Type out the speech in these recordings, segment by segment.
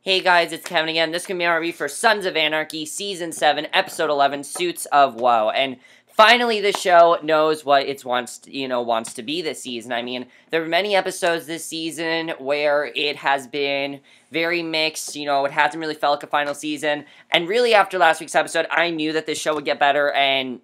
Hey guys, it's Kevin again. This can be our review for Sons of Anarchy, Season 7, Episode 11, Suits of Woe. And finally the show knows what it wants to be this season. I mean, there were many episodes this season where it has been very mixed. It hasn't really felt like a final season. And really after last week's episode, I knew that this show would get better, and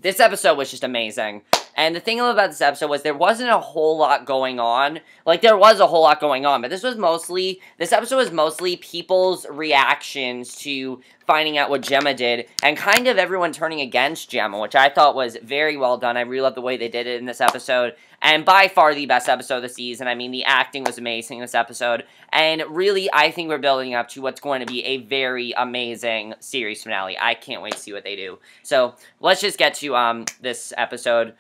this episode was just amazing. And the thing about this episode was there wasn't a whole lot going on. Like, there was a whole lot going on, but this episode was mostly people's reactions to finding out what Gemma did, and kind of everyone turning against Gemma, which I thought was very well done. I really loved the way they did it in this episode, and by far the best episode of the season. I mean, the acting was amazing in this episode, and really, I think we're building up to what's going to be a very amazing series finale. I can't wait to see what they do. So, let's just get to this episode.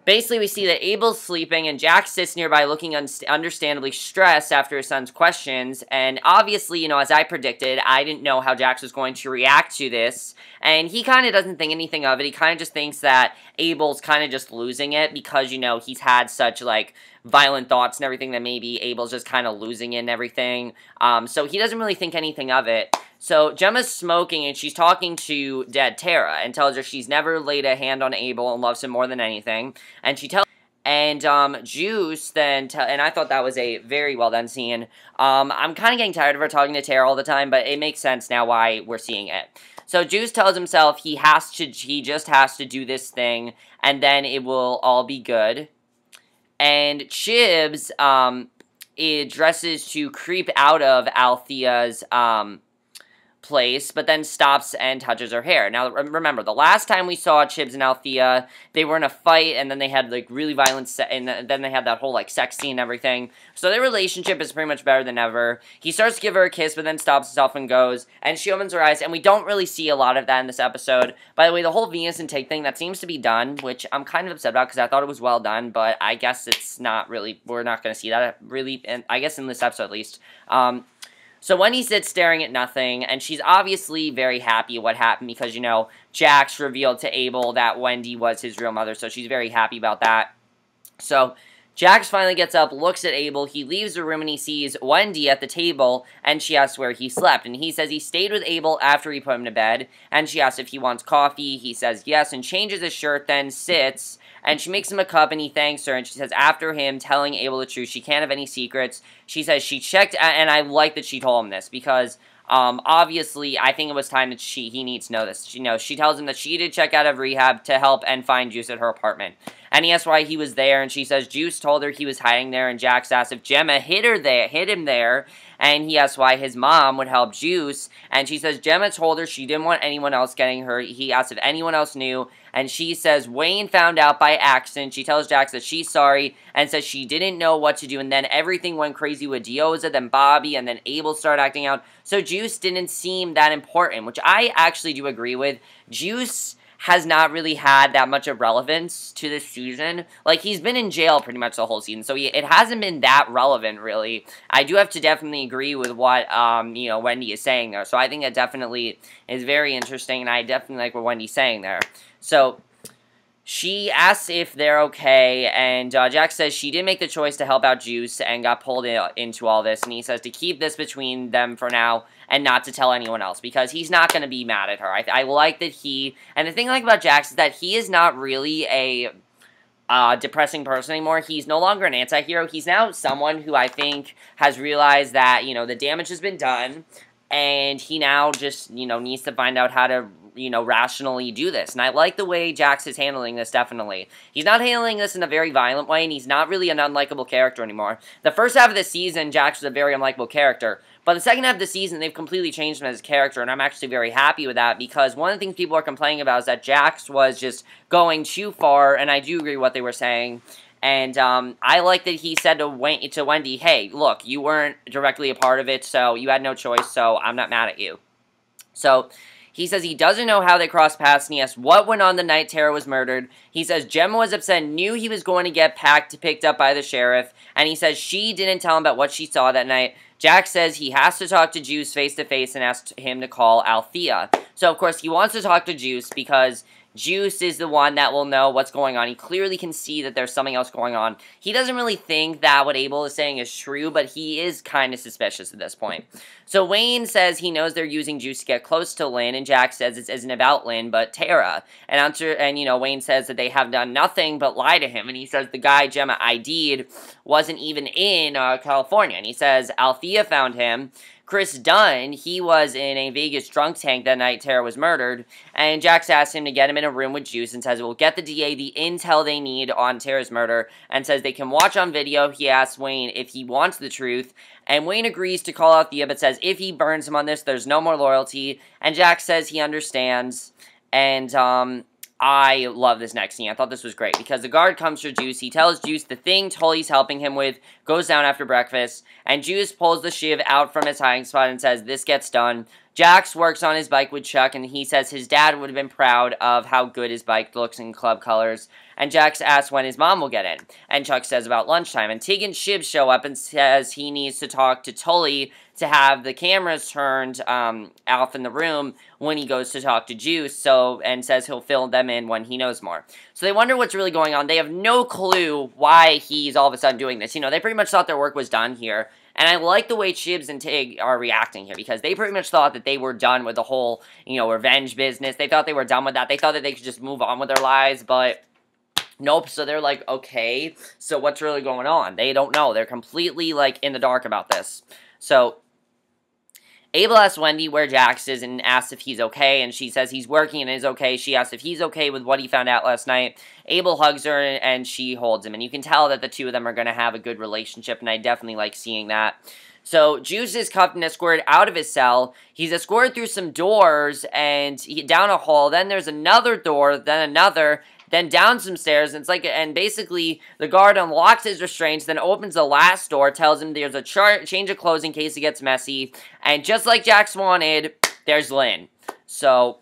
Basically, we see that Abel's sleeping, and Jax sits nearby looking understandably stressed after his son's questions, and obviously, as I predicted, I didn't know how Jax was going to react to this, and he kind of doesn't think anything of it. He kind of just thinks that Abel's kind of just losing it because, he's had such, violent thoughts and everything that maybe Abel's just kind of losing it and everything, so he doesn't really think anything of it. So, Gemma's smoking, and she's talking to dead Tara, and tells her she's never laid a hand on Abel and loves him more than anything, and she tells... And, Juice then, and I thought that was a very well done scene. I'm kind of getting tired of her talking to Tara all the time, but it makes sense now why we're seeing it. So, Juice tells himself he just has to do this thing, and then it will all be good. And Chibs, it dresses to creep out of Althea's, place, but then stops and touches her hair. Now, remember, the last time we saw Chibs and Althea, they were in a fight, and then they had, really violent, and then they had that whole, sex scene and everything. So their relationship is pretty much better than ever. He starts to give her a kiss, but then stops himself and goes, and she opens her eyes, and we don't really see a lot of that in this episode. By the way, the whole Venus and Tig thing, that seems to be done, which I'm kind of upset about, because I thought it was well done, but I guess it's not really, we're not going to see that, really, and I guess in this episode at least. So Wendy sits staring at nothing, and she's obviously very happy what happened because, Jax revealed to Abel that Wendy was his real mother, so she's very happy about that. So Jax finally gets up, looks at Abel, he leaves the room, and he sees Wendy at the table, and she asks where he slept, and he says he stayed with Abel after he put him to bed, and she asks if he wants coffee, he says yes, and changes his shirt, then sits, and she makes him a cup, and he thanks her, and she says after him telling Abel the truth, she can't have any secrets. She says she checked, and I like that she told him this, because, obviously, I think it was time that he needs to know this. She tells him that she did check out of rehab to help and find Juice at her apartment. And he asks why he was there, and she says Juice told her he was hiding there, and Jax asks if Gemma hid him there, and he asks why his mom would help Juice, and she says Gemma told her she didn't want anyone else getting her. He asks if anyone else knew, and she says Wayne found out by accident. She tells Jax that she's sorry, and says she didn't know what to do, and then everything went crazy with Dyoza, then Bobby, and then Abel started acting out, so Juice didn't seem that important, which I actually do agree with. Juice has not really had that much of relevance to this season. He's been in jail pretty much the whole season, so it hasn't been that relevant, really. I do have to definitely agree with what, Wendy is saying there, so I think that definitely is very interesting, and I definitely like what Wendy's saying there. So, she asks if they're okay, and Jax says she did make the choice to help out Juice and got pulled into all this, and he says to keep this between them for now and not to tell anyone else, because he's not going to be mad at her. I like that and the thing I like about Jax is that he is not really a depressing person anymore. He's no longer an anti-hero. He's now someone who I think has realized that, the damage has been done, and he now just, needs to find out how to rationally do this. And I like the way Jax is handling this, definitely. He's not handling this in a very violent way, and he's not really an unlikable character anymore. The first half of the season, Jax was a very unlikable character. But the second half of the season, they've completely changed him as a character, and I'm actually very happy with that, because one of the things people are complaining about is that Jax was just going too far, and I do agree with what they were saying. And I like that he said to Wendy, hey, look, you weren't directly a part of it, so you had no choice, so I'm not mad at you. So he says he doesn't know how they crossed paths, and he asks what went on the night Tara was murdered. He says Gemma was upset and knew he was going to get picked up by the sheriff, and he says she didn't tell him about what she saw that night. Jax says he has to talk to Juice face-to-face and asks him to call Althea. So, of course, he wants to talk to Juice because Juice is the one that will know what's going on. He clearly can see that there's something else going on. He doesn't really think that what Abel is saying is true, but he is kind of suspicious at this point. So Wayne says he knows they're using Juice to get close to Lynn, and Jax says it isn't about Lynn, but Tara. And Wayne says that they have done nothing but lie to him, and he says the guy Gemma ID'd wasn't even in California, and he says Althea found him. Chris Dunn, he was in a Vegas drunk tank that night Tara was murdered, and Jax asks him to get him in a room with Juice and says it will get the DA the intel they need on Tara's murder, and says they can watch on video. He asks Wayne if he wants the truth, and Wayne agrees to call Althea, but says if he burns him on this, there's no more loyalty, and Jax says he understands, and, I love this next scene. I thought this was great because the guard comes for Juice. He tells Juice the thing Tully's helping him with goes down after breakfast, and Juice pulls the shiv out from his hiding spot and says, this gets done. Jax works on his bike with Chuck, and he says his dad would have been proud of how good his bike looks in club colors. And Jax asks when his mom will get in, and Chuck says about lunchtime. And Tig and Shiv show up and says he needs to talk to Tully to have the cameras turned off in the room when he goes to talk to Juice, and says he'll fill them in when he knows more. So they wonder what's really going on. They have no clue why he's all of a sudden doing this. They pretty much thought their work was done here. And I like the way Shibs and Tig are reacting here, because they pretty much thought that they were done with the whole, revenge business. They thought they were done with that. They thought that they could just move on with their lives, but nope. So they're like, okay, so what's really going on? They don't know. They're completely, in the dark about this. So Abel asks Wendy where Jax is and asks if he's okay, and she says he's working and is okay. She asks if he's okay with what he found out last night. Abel hugs her, and she holds him, and you can tell that the two of them are going to have a good relationship, and I definitely like seeing that. So Juice is cuffed and escorted out of his cell. He's escorted through some doors and down a hall. Then there's another door, then another, then down some stairs, and and basically, the guard unlocks his restraints, then opens the last door, tells him there's a change of clothes in case it gets messy, and just like Jax wanted, there's Lynn. So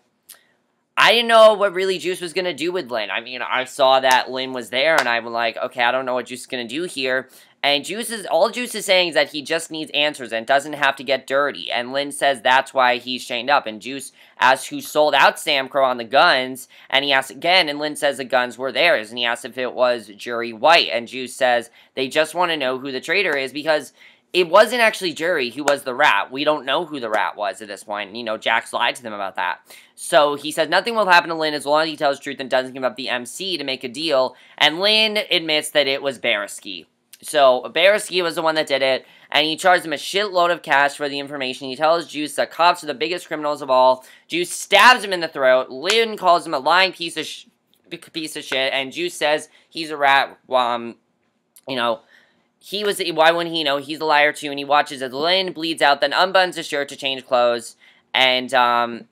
I didn't know what really Juice was going to do with Lynn. I mean, I saw that Lynn was there, and I'm like, okay, I don't know what Juice is going to do here. And all Juice is saying is that he just needs answers and doesn't have to get dirty. And Lynn says that's why he's chained up. And Juice asks who sold out Sam Crow on the guns. And he asks again, and Lynn says the guns were theirs. And he asks if it was Jury White. And Juice says they just want to know who the traitor is, because it wasn't actually Jury who was the rat. We don't know who the rat was at this point. Jax lied to them about that. So he says nothing will happen to Lynn as long as he tells the truth and doesn't give up the MC to make a deal. And Lynn admits that it was Barisky. So Barisky was the one that did it, and he charged him a shitload of cash for the information. He tells Juice that cops are the biggest criminals of all. Juice stabs him in the throat. Lynn calls him a lying piece of shit, and Juice says he's a rat. Why wouldn't he know? He's a liar too, and he watches as Lynn bleeds out, then unbuttons his shirt to change clothes, and,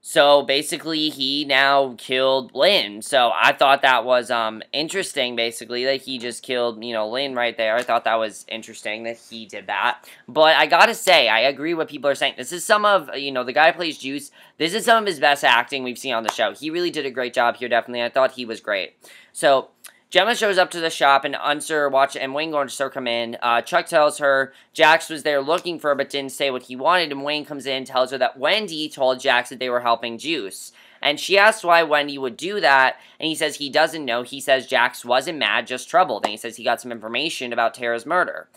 so basically he now killed Lynn. So I thought that was, interesting, basically, that he just killed, Lynn right there. I thought that was interesting that he did that. But I gotta say, I agree what people are saying. This is some of, the guy who plays Juice, this is some of his best acting we've seen on the show. He really did a great job here, definitely. I thought he was great. So Gemma shows up to the shop, and and Wayne going to her come in. Chuck tells her Jax was there looking for her, but didn't say what he wanted, and Wayne comes in and tells her that Wendy told Jax that they were helping Juice. And she asks why Wendy would do that, and he says he doesn't know. He says Jax wasn't mad, just troubled, and he says he got some information about Tara's murder.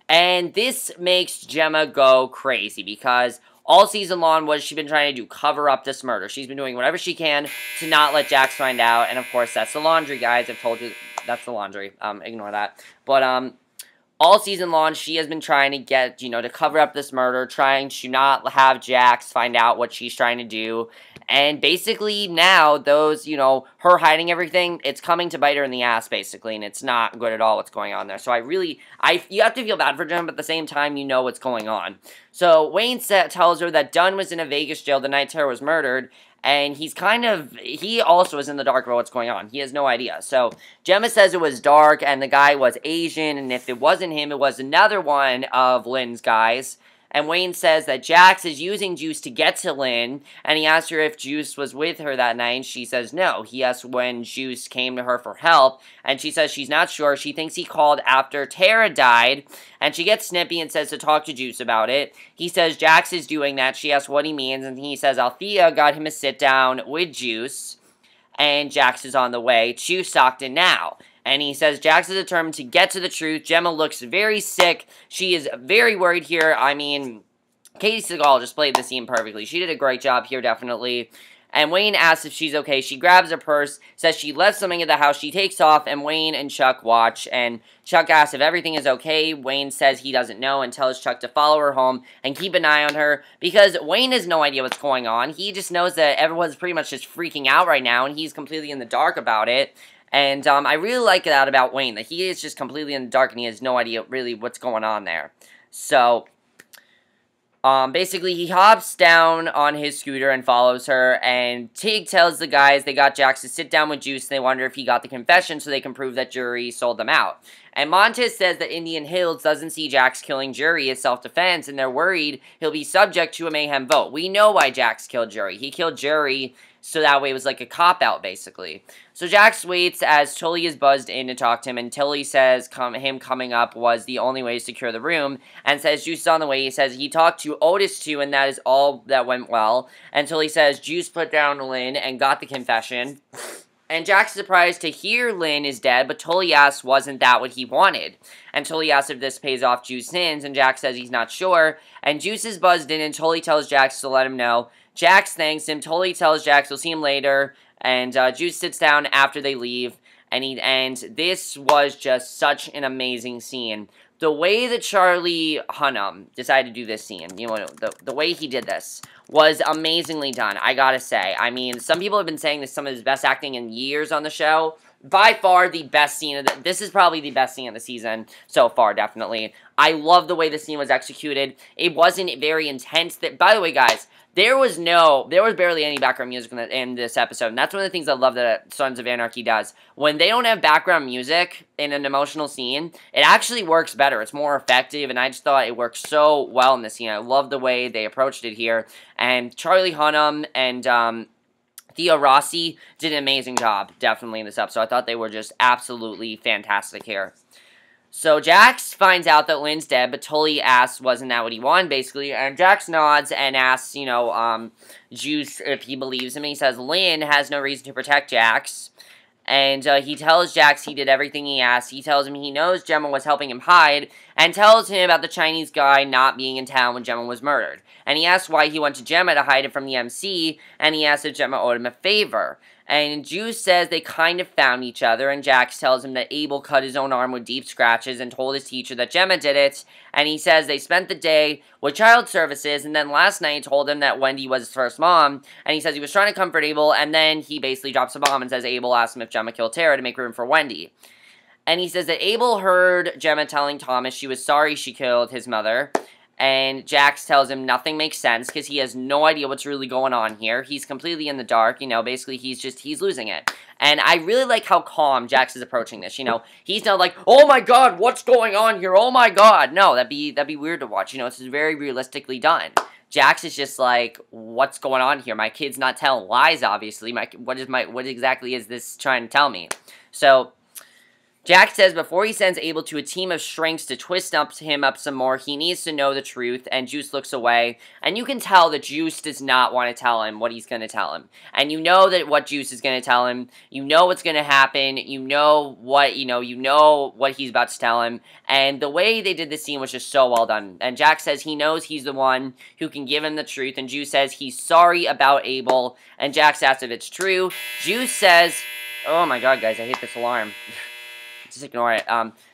And this makes Gemma go crazy, because all season long, what has she been trying to do? Cover up this murder. She's been doing whatever she can to not let Jax find out, and of course, that's the laundry, guys. I've told you. That's the laundry. Ignore that. But, all season long, she has been trying to get, to cover up this murder, trying to not have Jax find out what she's trying to do. And basically now, her hiding everything, it's coming to bite her in the ass, basically, and it's not good at all what's going on there. So you have to feel bad for Jen, but at the same time, you know what's going on. So Wayne tells her that Dunn was in a Vegas jail the night Tara was murdered, and he also is in the dark about what's going on. He has no idea. So Gemma says it was dark, and the guy was Asian, and if it wasn't him, it was another one of Lynn's guys. And Wayne says that Jax is using Juice to get to Lynn, and he asks her if Juice was with her that night, and she says no. He asks when Juice came to her for help, and she says she's not sure. She thinks he called after Tara died, and she gets snippy and says to talk to Juice about it. He says Jax is doing that. She asks what he means, and he says Althea got him a sit-down with Juice. and Jax is on the way to Stockton now. And he says Jax is determined to get to the truth. Gemma looks very sick. She is very worried here. I mean, Katie Seagal just played the scene perfectly. She did a great job here, definitely. And Wayne asks if she's okay. She grabs her purse, says she left something at the house. She takes off, and Wayne and Chuck watch. And Chuck asks if everything is okay. Wayne says he doesn't know and tells Chuck to follow her home and keep an eye on her. Because Wayne has no idea what's going on. He just knows that everyone's pretty much just freaking out right now, and he's completely in the dark about it. And I really like that about Wayne, that he is just completely in the dark and he has no idea really what's going on there. So, basically he hops down on his scooter and follows her, and Tig tells the guys they got Jax to sit down with Juice, and they wonder if he got the confession so they can prove that Jury sold them out. And Montez says that Indian Hills doesn't see Jax killing Jury as self-defense, and they're worried he'll be subject to a mayhem vote. We know why Jax killed Jury. He killed Jury so that way it was like a cop-out, basically. So Jax waits as Tully is buzzed in to talk to him, and Tully says him coming up was the only way to secure the room, and says Juice is on the way. He says he talked to Otis too, and that is all that went well. And Tully says Juice put down Lynn and got the confession. And Jack's surprised to hear Lynn is dead, but Tully asks wasn't that what he wanted. And Tully asks if this pays off Juice's sins, and Jax says he's not sure. And Juice is buzzed in, and Tully tells Jax to let him know. Jax thanks him. Tully tells Jax he'll see him later. And Juice sits down after they leave. And this was just such an amazing scene. The way that Charlie Hunnam decided to do this scene, you know, the way he did this was amazingly done, I gotta say. I mean, some people have been saying this is some of his best acting in years on the show. By far the best scene of this is probably the best scene of the season so far, definitely. I love the way the scene was executed. It wasn't very intense. By the way, guys, there was barely any background music in this episode, and that's one of the things I love that Sons of Anarchy does. When they don't have background music in an emotional scene, it actually works better. It's more effective, and I just thought it worked so well in this scene. I love the way they approached it here, and Charlie Hunnam and Thea Rossi did an amazing job, definitely, in this episode. I thought they were just absolutely fantastic here. So Jax finds out that Lynn's dead, but Tully asks, wasn't that what he wanted, basically? And Jax nods and asks, you know, Juice if he believes him. And he says Lynn has no reason to protect Jax. And he tells Jax he did everything he asked. He tells him he knows Gemma was helping him hide, and tells him about the Chinese guy not being in town when Gemma was murdered. And he asks why he went to Gemma to hide it from the MC, and he asks if Gemma owed him a favor. And Juice says they kind of found each other, and Jax tells him that Abel cut his own arm with deep scratches and told his teacher that Gemma did it, and he says they spent the day with child services, and then last night he told him that Wendy was his first mom, and he says he was trying to comfort Abel, and then he basically drops a bomb and says Abel asked him if Gemma killed Tara to make room for Wendy. And he says that Abel heard Gemma telling Thomas she was sorry she killed his mother. And Jax tells him nothing makes sense because he has no idea what's really going on here. He's completely in the dark, you know, basically he's losing it. And I really like how calm Jax is approaching this, you know. He's not like, oh my god, what's going on here, oh my god. No, that'd be weird to watch, you know, this is very realistically done. Jax is just like, what's going on here? My kid's not telling lies, obviously. What exactly is this trying to tell me? So Jax says before he sends Abel to a team of shrinks to twist him up some more, he needs to know the truth, and Juice looks away. And you can tell that Juice does not want to tell him what he's going to tell him. And you know that what Juice is going to tell him, you know what's going to happen, you know what he's about to tell him. And the way they did this scene was just so well done. And Jax says he knows he's the one who can give him the truth, and Juice says he's sorry about Abel. And Jax asks if it's true. Juice says, oh my god, guys, I hate this alarm. Just ignore it.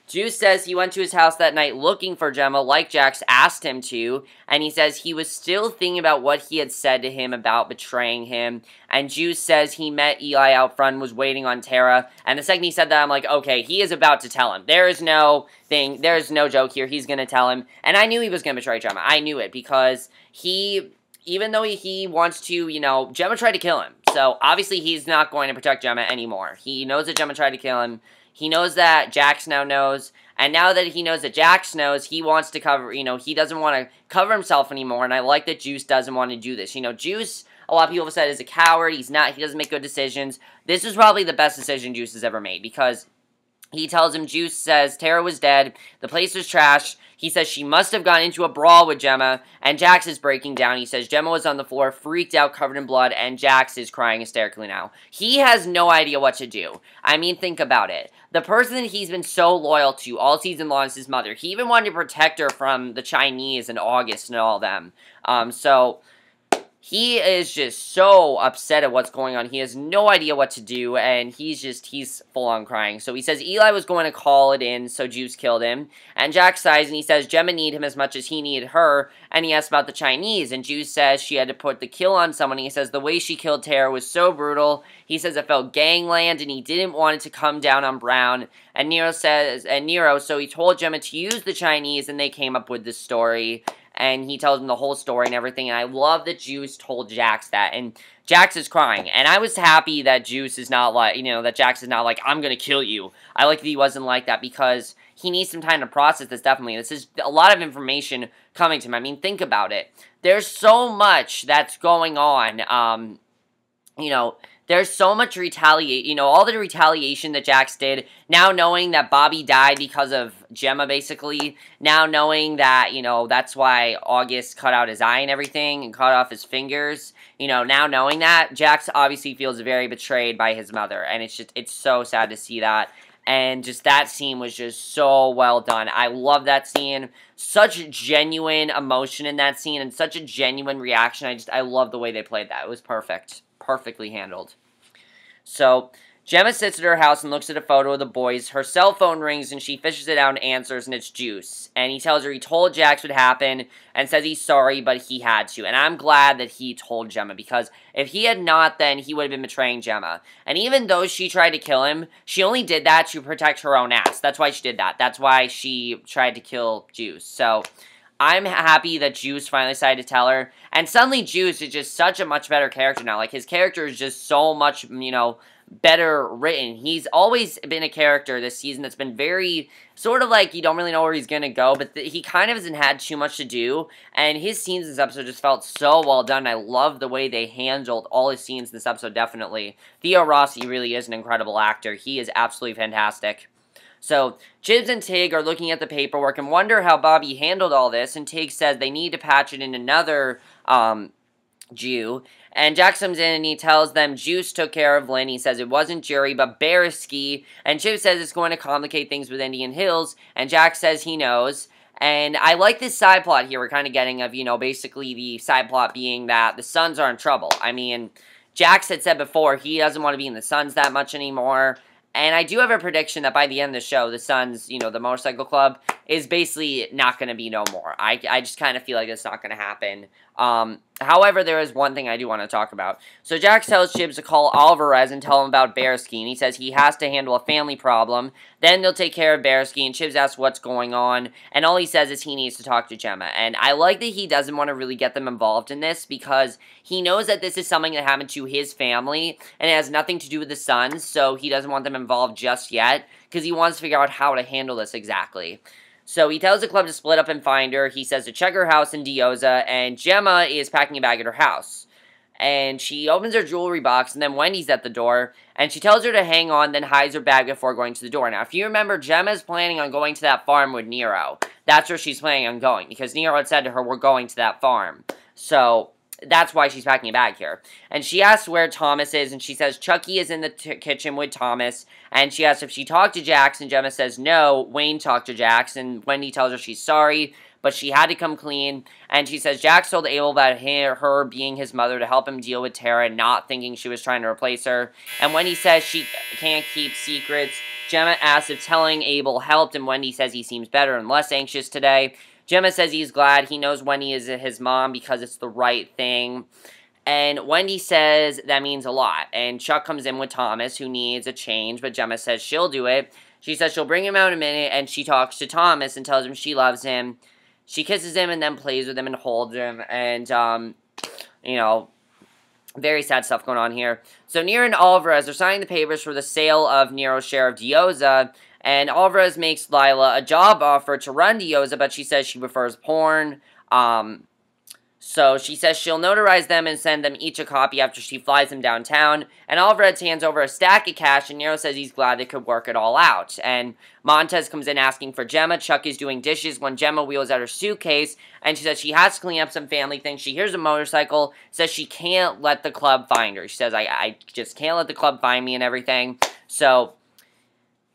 Juice says he went to his house that night looking for Gemma, like Jax asked him to, and he says he was still thinking about what he had said to him about betraying him, and Juice says he met Eli out front and was waiting on Tara, and the second he said that, I'm like, okay, he is about to tell him. There is no joke here, he's gonna tell him, and I knew he was gonna betray Gemma. I knew it, because even though he wants to, you know, Gemma tried to kill him, so obviously he's not going to protect Gemma anymore. He knows that Gemma tried to kill him. He knows that Jax now knows, and now that he knows that Jax knows, he wants to cover, you know, he doesn't want to cover himself anymore, and I like that Juice doesn't want to do this. You know, Juice, a lot of people have said, is a coward, he doesn't make good decisions. This is probably the best decision Juice has ever made, because he tells him, Juice says, Tara was dead, the place was trashed, He says she must have gotten into a brawl with Gemma, and Jax is breaking down. He says Gemma was on the floor, freaked out, covered in blood, and Jax is crying hysterically now. He has no idea what to do. I mean, think about it. The person that he's been so loyal to all season long is his mother. He even wanted to protect her from the Chinese and August and all them. So he is just so upset at what's going on. He has no idea what to do, and he's full-on crying. So he says Eli was going to call it in, so Juice killed him. And Jack sighs, and he says Gemma needed him as much as he needed her, and he asks about the Chinese. And Juice says she had to put the kill on someone. He says the way she killed Tara was so brutal. He says it felt gangland, and he didn't want it to come down on Brown. And Nero, so he told Gemma to use the Chinese, and they came up with this story. And he tells him the whole story and everything, and I love that Juice told Jax that, and Jax is crying, and I was happy that Juice is not like, that Jax is not like, I'm gonna kill you. I like that he wasn't like that, because he needs some time to process this, definitely. This is a lot of information coming to him. I mean, think about it. There's so much that's going on, there's so much all the retaliation that Jax did, now knowing that Bobby died because of Gemma, basically, now knowing that, that's why August cut out his eye and everything, and cut off his fingers, now knowing that, Jax obviously feels very betrayed by his mother, and it's so sad to see that, and just that scene was just so well done. I love that scene, such genuine emotion in that scene, and such a genuine reaction. I love the way they played that. It was perfect. Perfectly handled. So, Gemma sits at her house and looks at a photo of the boys. Her cell phone rings and she fishes it out and answers, and it's Juice. And he tells her he told Jax what happened and says he's sorry, but he had to. And I'm glad that he told Gemma, because if he had not, then he would have been betraying Gemma. And even though she tried to kill him, she only did that to protect her own ass. That's why she did that. That's why she tried to kill Juice. So, I'm happy that Juice finally decided to tell her, and suddenly Juice is just such a much better character now. Like, his character is just so much, better written. He's always been a character this season that's been very, sort of like, you don't really know where he's gonna go, but he kind of hasn't had too much to do, and his scenes in this episode just felt so well done. I love the way they handled all his scenes in this episode, definitely. Theo Rossi really is an incredible actor. He is absolutely fantastic. So, Jibs and Tig are looking at the paperwork and wonder how Bobby handled all this, and Tig says they need to patch it in another, Jew, and Jax comes in and he tells them Juice took care of Lynn. He says it wasn't Jury, but Beresky, and Chip says it's going to complicate things with Indian Hills, and Jax says he knows. And I like this side plot here we're kind of getting of, basically the side plot being that the Suns are in trouble. I mean, Jax had said before he doesn't want to be in the Suns that much anymore. And I do have a prediction that by the end of the show, the Suns, the motorcycle club, is basically not going to be no more. I just kind of feel like it's not going to happen. However, there is one thing I do want to talk about. So Jax tells Chibs to call Alvarez and tell him about Beresky, and he says he has to handle a family problem. Then they'll take care of Beresky, and Chibs asks what's going on, and all he says is he needs to talk to Gemma. And I like that he doesn't want to really get them involved in this, because he knows that this is something that happened to his family, and it has nothing to do with the Suns, so he doesn't want them involved just yet, because he wants to figure out how to handle this exactly. So he tells the club to split up and find her. He says to check her house in Dyoza, and Gemma is packing a bag at her house. And she opens her jewelry box, and then Wendy's at the door, and she tells her to hang on, then hides her bag before going to the door. Now, if you remember, Gemma's planning on going to that farm with Nero. That's where she's planning on going, because Nero had said to her, we're going to that farm. So that's why she's packing a bag here. And she asks where Thomas is, and she says Chucky is in the kitchen with Thomas. And she asks if she talked to Jax, and Gemma says no, Wayne talked to Jax. And Wendy tells her she's sorry, but she had to come clean. And she says Jax told Abel about her being his mother to help him deal with Tara, not thinking she was trying to replace her. And Wendy says she can't keep secrets. Gemma asks if telling Abel helped, and Wendy says he seems better and less anxious today. Gemma says he's glad. He knows Wendy is his mom because it's the right thing. And Wendy says that means a lot. And Chuck comes in with Thomas, who needs a change, but Gemma says she'll do it. She says she'll bring him out in a minute, and she talks to Thomas and tells him she loves him. She kisses him and then plays with him and holds him. And, very sad stuff going on here. So Nero and Alvarez are signing the papers for the sale of Nero's share of Dyoza. And Alvarez makes Lila a job offer to run Dyoza, but she says she prefers porn. So she says she'll notarize them and send them each a copy after she flies them downtown. And Alvarez hands over a stack of cash, and Nero says he's glad they could work it all out. And Montez comes in asking for Gemma. Chuck is doing dishes when Gemma wheels out her suitcase, and she says she has to clean up some family things. She hears a motorcycle, says she can't let the club find her. She says, I just can't let the club find me and everything. So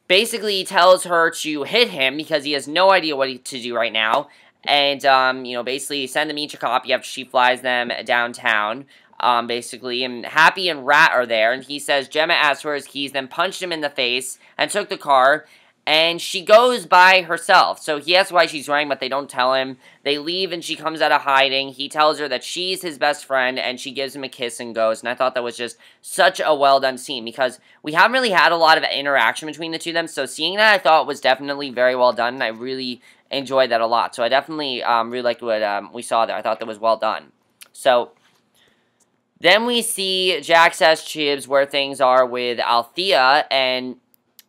basically he tells her to hit him because he has no idea what to do right now. And, basically send them each a copy after she flies them downtown, basically. And Happy and Rat are there, and he says Gemma asked for his keys, then punched him in the face, and took the car, and she goes by herself. So he asks why she's running, but they don't tell him. They leave, and she comes out of hiding. He tells her that she's his best friend, and she gives him a kiss and goes. And I thought that was just such a well-done scene, because we haven't really had a lot of interaction between the two of them, so seeing that I thought was definitely very well done, and I really enjoyed that a lot. So I definitely really liked what we saw there. I thought that was well done. So then we see Jax asks Chibs where things are with Althea, and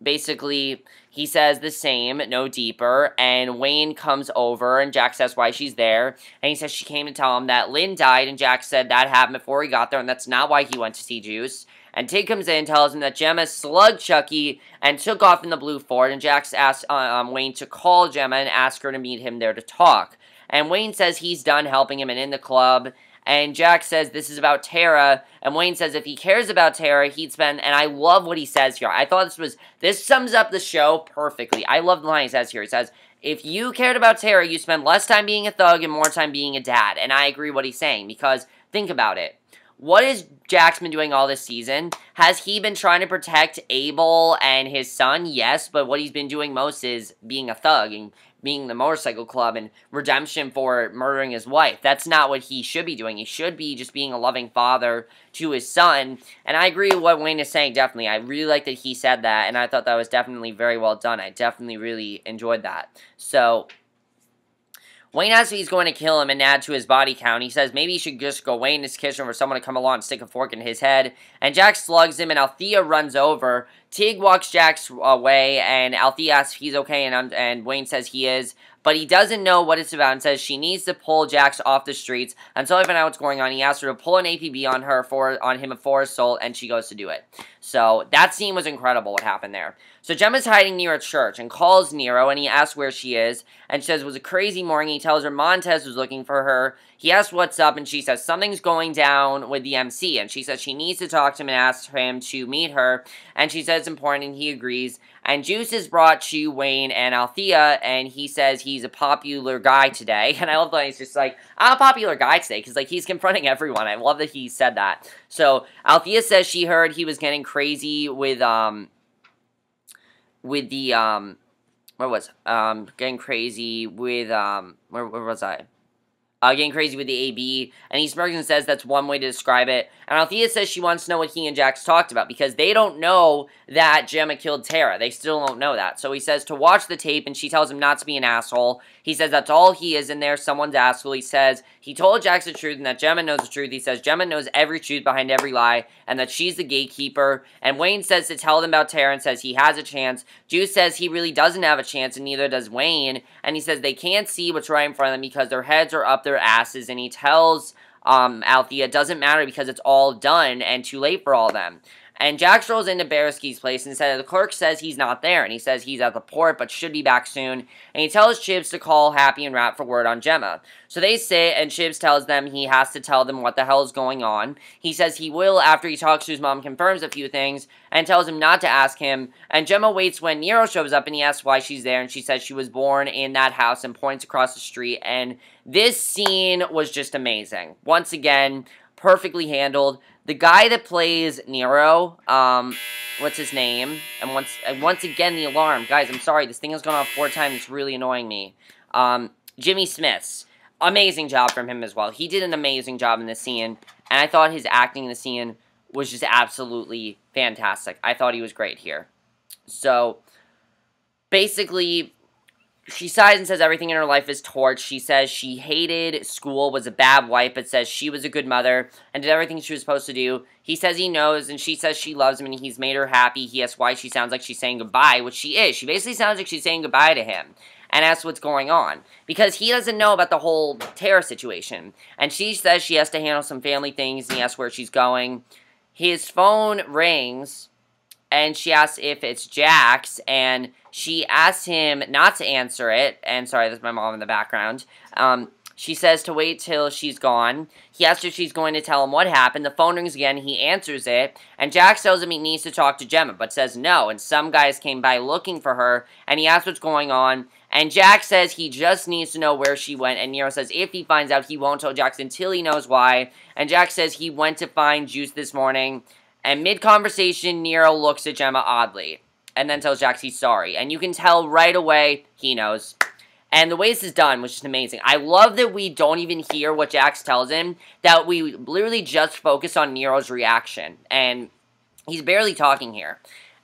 basically he says the same, no deeper, and Wayne comes over, and Jax asks why she's there, and he says she came to tell him that Lynn died, and Jax said that happened before he got there, and that's not why he went to see Juice. And Tig comes in and tells him that Gemma slugged Chucky and took off in the blue Ford, and Jax asks Wayne to call Gemma and ask her to meet him there to talk. And Wayne says he's done helping him and in the club, and Jax says this is about Tara, and Wayne says if he cares about Tara, he'd spend, and I love what he says here. I thought this sums up the show perfectly. I love the line he says here. He says, if you cared about Tara, you spend less time being a thug and more time being a dad. And I agree what he's saying, because think about it. What has Jax been doing all this season? Has he been trying to protect Abel and his son? Yes, but what he's been doing most is being a thug and being the motorcycle club and redemption for murdering his wife. That's not what he should be doing. He should be just being a loving father to his son. And I agree with what Wayne is saying, definitely. I really like that he said that, and I thought that was definitely very well done. I definitely really enjoyed that. So Wayne asks if he's going to kill him and add to his body count. He says maybe he should just go wait in his kitchen for someone to come along and stick a fork in his head. And Jax slugs him, and Althea runs over. Tig walks Jax away, and Althea asks if he's okay, and Wayne says he is. But he doesn't know what it's about and says she needs to pull Jax off the streets until I find out what's going on. He asks her to pull an APB on him for assault, and she goes to do it. So that scene was incredible, what happened there. So Gemma's hiding near a church and calls Nero, and he asks where she is, and she says it was a crazy morning. He tells her Montez was looking for her. He asks what's up, and she says something's going down with the MC, and she says she needs to talk to him and ask him to meet her, and she says it's important, and he agrees. And Juice is brought to Wayne and Althea, and he says he's a popular guy today. And I love that he's just like, I'm a popular guy today, because like he's confronting everyone. I love that he said that. So Althea says she heard he was getting crazy with getting crazy with where was I? Getting crazy with the AB, and he smirks and says that's one way to describe it. And Althea says she wants to know what he and Jax talked about, because they don't know that Gemma killed Tara. They still don't know that. So he says to watch the tape, and she tells him not to be an asshole. He says that's all he is in there, someone's asshole. He says he told Jax the truth, and that Gemma knows the truth. He says Gemma knows every truth behind every lie, and that she's the gatekeeper. And Wayne says to tell them about Tara and says he has a chance. Juice says he really doesn't have a chance, and neither does Wayne. And he says they can't see what's right in front of them because their heads are up their asses, and he tells Althea it doesn't matter because it's all done and too late for all of them. And Jax rolls into Beresky's place and says the clerk says he's not there, and he says he's at the port but should be back soon. And he tells Chibs to call Happy and Rat for word on Gemma. So they sit, and Chibs tells them he has to tell them what the hell is going on. He says he will after he talks to his mom, confirms a few things, and tells him not to ask him. And Gemma waits when Nero shows up, and he asks why she's there, and she says she was born in that house and points across the street. And this scene was just amazing. Once again, perfectly handled. The guy that plays Nero, what's his name? And once again, the alarm. Guys, I'm sorry, this thing has gone off 4 times. It's really annoying me. Jimmy Smiths. Amazing job from him as well. He did an amazing job in this scene, and I thought his acting in the scene was just absolutely fantastic. I thought he was great here. So, basically, she sighs and says everything in her life is torched. She says she hated school, was a bad wife, but says she was a good mother and did everything she was supposed to do. He says he knows, and she says she loves him, and he's made her happy. He asks why she sounds like she's saying goodbye, which she is. She basically sounds like she's saying goodbye to him. and asks what's going on, because he doesn't know about the whole Tara situation. And she says she has to handle some family things, and he asks where she's going. His phone rings, and she asks if it's Jax, and she asks him not to answer it. And sorry, that's my mom in the background. She says to wait till she's gone. He asks if she's going to tell him what happened. The phone rings again. He answers it. And Jax tells him he needs to talk to Gemma, but says no. And some guys came by looking for her. And he asks what's going on. And Jax says he just needs to know where she went. And Nero says if he finds out, he won't tell Jax until he knows why. And Jax says he went to find Juice this morning. And mid-conversation, Nero looks at Gemma oddly. And then tells Jax he's sorry. And you can tell right away he knows. And the way this is done was just amazing. I love that we don't even hear what Jax tells him, that we literally just focus on Nero's reaction. And he's barely talking here.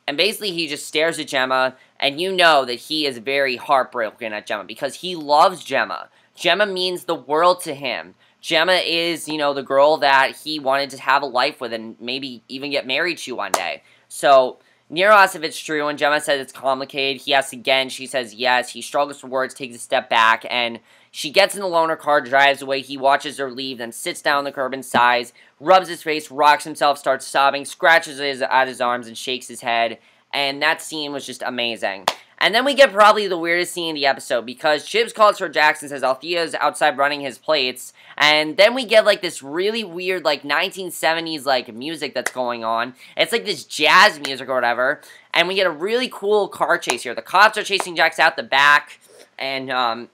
And basically he just stares at Gemma, and you know that he is very heartbroken at Gemma, because he loves Gemma. Gemma means the world to him. Gemma is, you know, the girl that he wanted to have a life with and maybe even get married to one day. So Nero asks if it's true, and Gemma says it's complicated. He asks again. She says yes. He struggles for words, takes a step back, and she gets in the loaner car, drives away. He watches her leave, then sits down on the curb and sighs, rubs his face, rocks himself, starts sobbing, scratches at his arms, and shakes his head. And that scene was just amazing. And then we get probably the weirdest scene in the episode, because Chips calls for Jax and says Althea's outside running his plates. And then we get, like, this really weird, like, 1970s, like, music that's going on. It's like this jazz music or whatever. And we get a really cool car chase here. The cops are chasing Jax out the back, and,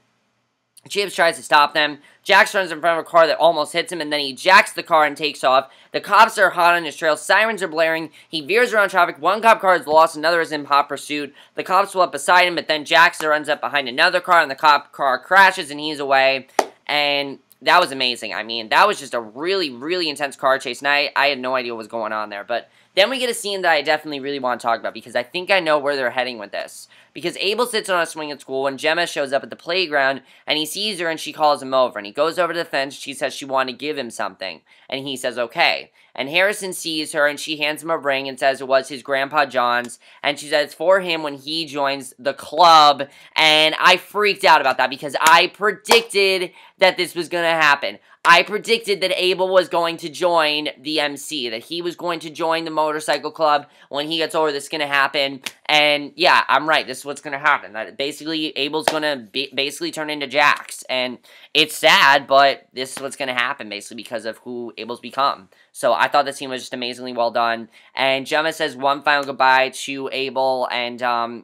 Chips tries to stop them. Jax runs in front of a car that almost hits him, and then he jacks the car and takes off. The cops are hot on his trail. Sirens are blaring. He veers around traffic. One cop car is lost. Another is in hot pursuit. The cops pull up beside him, but then Jax runs up behind another car, and the cop car crashes, and he's away. And that was amazing. I mean, that was just a really, really intense car chase, and I had no idea what was going on there. But then we get a scene that I definitely really want to talk about, because I think I know where they're heading with this. Because Abel sits on a swing at school when Gemma shows up at the playground, and he sees her and she calls him over. And he goes over to the fence, she says she wanted to give him something. And he says, okay. And Harrison sees her, and she hands him a ring and says it was his Grandpa John's. And she says it's for him when he joins the club. And I freaked out about that, because I predicted that this was going to happen. I predicted that Abel was going to join the MC, that he was going to join the motorcycle club. When he gets over, this is going to happen. And yeah, I'm right. This is what's going to happen. That basically, Abel's going to basically turn into Jax. And it's sad, but this is what's going to happen, basically, because of who Abel's become. So I thought that scene was just amazingly well done. And Gemma says one final goodbye to Abel, and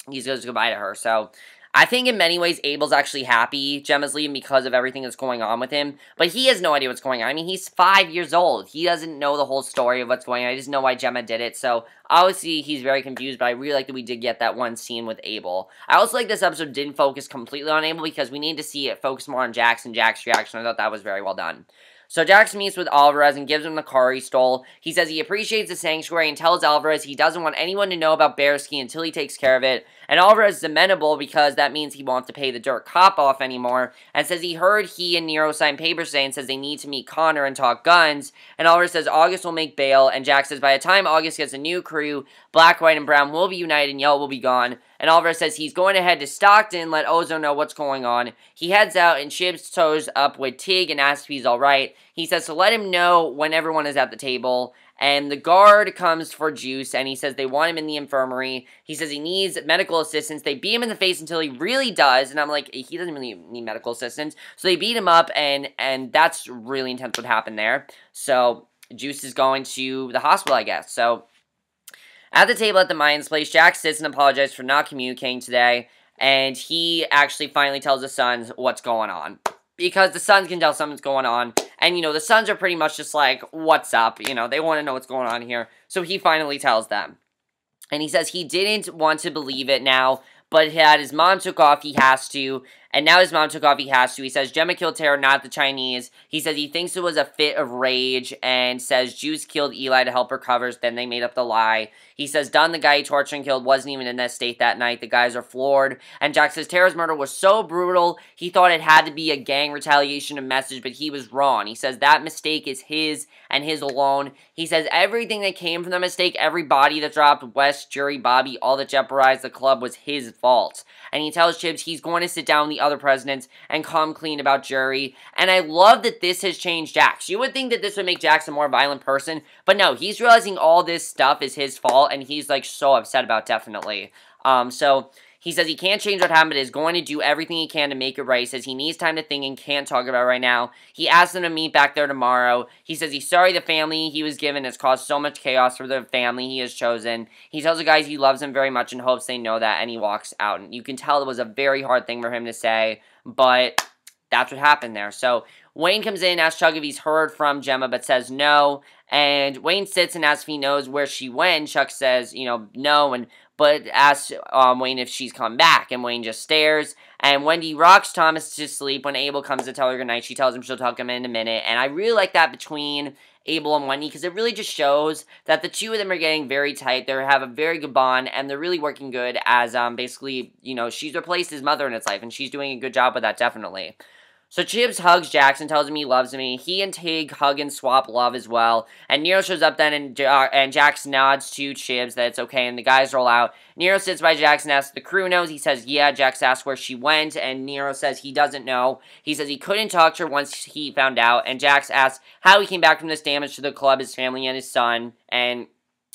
he says goodbye to her. So I think in many ways Abel's actually happy Gemma's leaving because of everything that's going on with him. But he has no idea what's going on. I mean, he's 5 years old. He doesn't know the whole story of what's going on. I just know why Gemma did it. So obviously he's very confused, but I really like that we did get that one scene with Abel. I also like this episode didn't focus completely on Abel, because we need to see it focus more on Jax and Jax's reaction. I thought that was very well done. So Jax meets with Alvarez and gives him the car he stole. He says he appreciates the sanctuary and tells Alvarez he doesn't want anyone to know about Bearski until he takes care of it. And Alvarez is amenable, because that means he won't have to pay the dirt cop off anymore. And says he heard he and Nero signed papers today, and says they need to meet Connor and talk guns. And Alvarez says August will make bail. And Jax says by the time August gets a new crew, Black, White, and Brown will be united and Yellow will be gone. And Alvarez says he's going to head to Stockton, let Ozo know what's going on. He heads out, and Chips toes up with Tig and asks if he's alright. He says to let him know when everyone is at the table. And the guard comes for Juice, and he says they want him in the infirmary. He says he needs medical assistance. They beat him in the face until he really does, and I'm like, he doesn't really need medical assistance. So they beat him up, and that's really intense what happened there. So Juice is going to the hospital, I guess. So at the table at the Mayans' place, Jax sits and apologizes for not communicating today, and he actually finally tells the Sons what's going on. Because the Sons can tell something's going on, and, you know, the Sons are pretty much just like, what's up? You know, they want to know what's going on here. So he finally tells them. And he says he didn't want to believe it now, but had his mom took off, he has to. and now his mom took off, he has to. He says Gemma killed Tara, not the Chinese. He says he thinks it was a fit of rage, and says Juice killed Eli to help her cover, then they made up the lie. He says Dunn, the guy he tortured and killed, wasn't even in that state that night. The guys are floored. And Jax says Tara's murder was so brutal, he thought it had to be a gang retaliation and message, but he was wrong. He says that mistake is his and his alone. He says everything that came from the mistake, every body that dropped, West, Jury, Bobby, all that jeopardized the club was his fault. And he tells Chibs he's going to sit down with the other presidents and come clean about Jury. And I love that this has changed Jax. You would think that this would make Jax a more violent person, but no, he's realizing all this stuff is his fault, and he's, like, so upset about, definitely. So he says he can't change what happened, but is going to do everything he can to make it right. He says he needs time to think and can't talk about it right now. He asks them to meet back there tomorrow. He says he's sorry the family he was given has caused so much chaos for the family he has chosen. He tells the guys he loves them very much and hopes they know that, and he walks out. And you can tell it was a very hard thing for him to say, but that's what happened there. So Wayne comes in, asks Chuck if he's heard from Gemma, but says no. And Wayne sits and asks if he knows where she went. Chuck says, no, but asks Wayne if she's come back. And Wayne just stares. And Wendy rocks Thomas to sleep. When Abel comes to tell her goodnight, she tells him she'll tuck him in a minute. And I really like that between Abel and Wendy, because it really just shows that the two of them are getting very tight. They have a very good bond, and they're really working good as, basically, she's replaced his mother in his life, and she's doing a good job with that, definitely. So Chibs hugs Jax and tells him he loves him. He and Tig hug and swap love as well. And Nero shows up then, and Jax nods to Chibs that it's okay, and the guys roll out. Nero sits by Jax and asks if the crew knows. He says, yeah. Jax asks where she went, and Nero says he doesn't know. He says he couldn't talk to her once he found out, and Jax asks how he came back from this damage to the club, his family, and his son. And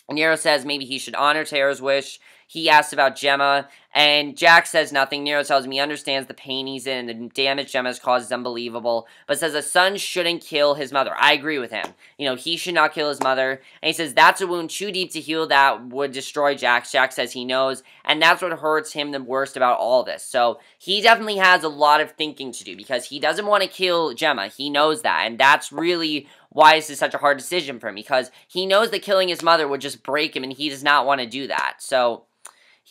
Nero says maybe he should honor Tara's wish. He asks about Gemma, and Jax says nothing. Nero tells him he understands the pain he's in and the damage Gemma has caused is unbelievable, but says a son shouldn't kill his mother. I agree with him. He should not kill his mother, and he says that's a wound too deep to heal that would destroy Jax. Jax says he knows, and that's what hurts him the worst about all this. So he definitely has a lot of thinking to do, because he doesn't want to kill Gemma. He knows that, and that's really why this is such a hard decision for him, because he knows that killing his mother would just break him, and he does not want to do that. So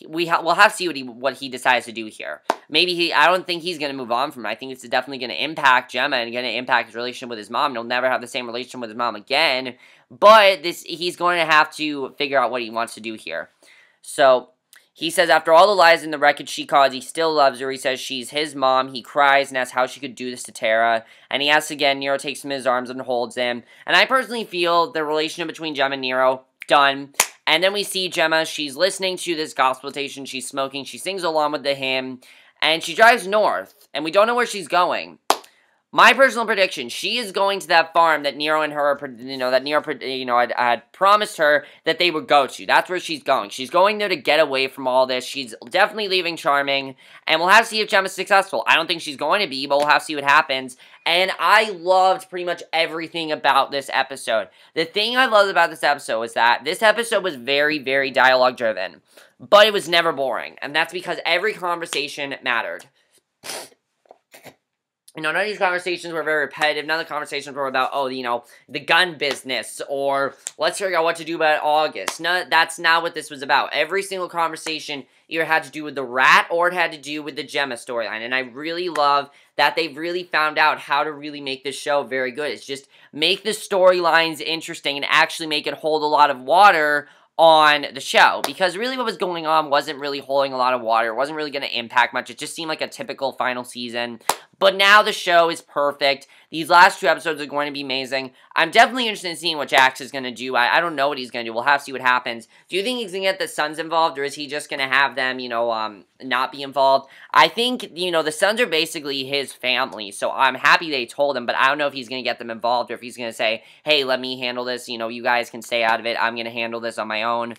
we'll have to see what he decides to do here. Maybe I don't think he's going to move on from it. I think it's definitely going to impact Gemma and going to impact his relationship with his mom. He'll never have the same relationship with his mom again. But he's going to have to figure out what he wants to do here. So he says after all the lies and the wreckage she caused, he still loves her. He says she's his mom. He cries and asks how she could do this to Tara. And he asks again. Nero takes him in his arms and holds him. And I personally feel the relationship between Gemma and Nero, done. And then we see Gemma, she's listening to this gospel station, she's smoking, she sings along with the hymn, and she drives north, and we don't know where she's going. My personal prediction, she is going to that farm that Nero and her, had promised her that they would go to. That's where she's going. She's going there to get away from all this. She's definitely leaving Charming, and we'll have to see if Gemma's successful. I don't think she's going to be, but we'll have to see what happens. And I loved pretty much everything about this episode. The thing I loved about this episode was that this episode was very, very dialogue-driven, but it was never boring, and that's because every conversation mattered. None of these conversations were very repetitive. None of the conversations were about, the gun business, or let's figure out what to do about August. No, that's not what this was about. Every single conversation either had to do with the rat, or it had to do with the Gemma storyline. And I really love that they've really found out how to really make this show very good. It's just make the storylines interesting and actually make it hold a lot of water on the show, because really what was going on wasn't really holding a lot of water. It wasn't really going to impact much. It just seemed like a typical final season. But now the show is perfect. These last two episodes are going to be amazing. I'm definitely interested in seeing what Jax is going to do. I don't know what he's going to do. We'll have to see what happens. Do you think he's going to get the Sons involved, or is he just going to have them, not be involved? I think, the Sons are basically his family, so I'm happy they told him, but I don't know if he's going to get them involved, or if he's going to say, hey, let me handle this, you guys can stay out of it. I'm going to handle this on my own.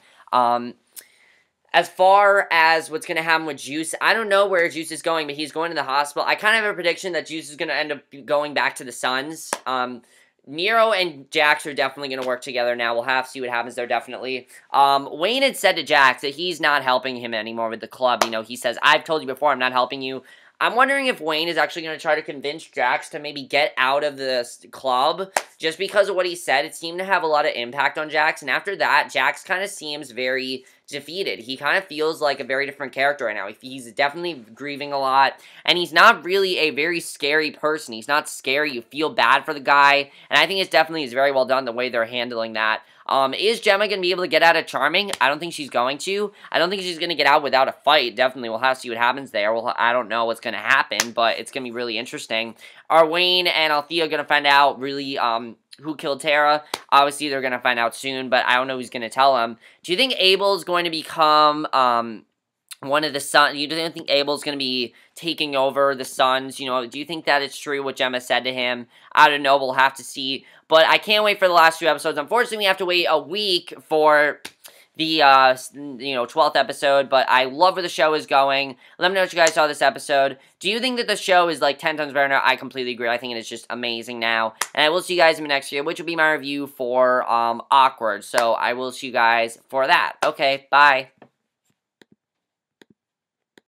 As far as what's going to happen with Juice, I don't know where Juice is going, but he's going to the hospital. I kind of have a prediction that Juice is going to end up going back to the Sons. Nero and Jax are definitely going to work together now. We'll have to see what happens there, definitely. Wayne had said to Jax that he's not helping him anymore with the club. He says, I've told you before, I'm not helping you. I'm wondering if Wayne is actually going to try to convince Jax to maybe get out of the club, just because of what he said. It seemed to have a lot of impact on Jax, and after that, Jax kind of seems very defeated. He kind of feels like a very different character right now. He's definitely grieving a lot, and he's not really a very scary person. He's not scary. You feel bad for the guy, and I think it's definitely is very well done the way they're handling that. Is Gemma going to be able to get out of Charming? I don't think she's going to. I don't think she's going to get out without a fight. Definitely, we'll have to see what happens there. Well, I don't know what's going to happen, but it's going to be really interesting. Are Wayne and Althea going to find out really, who killed Tara? Obviously, they're going to find out soon, but I don't know who's going to tell them. Do you think Abel's going to become, one of the sons? You don't think Abel's going to be taking over the sons? You know, do you think that it's true what Gemma said to him? I don't know. We'll have to see. But I can't wait for the last few episodes. Unfortunately, we have to wait a week for the, 12th episode, but I love where the show is going. Let me know what you guys saw this episode. Do you think that the show is, like, 10 times better now? I completely agree. I think it is just amazing now. And I will see you guys in the next video, which will be my review for, Awkward. So I will see you guys for that. Okay, bye.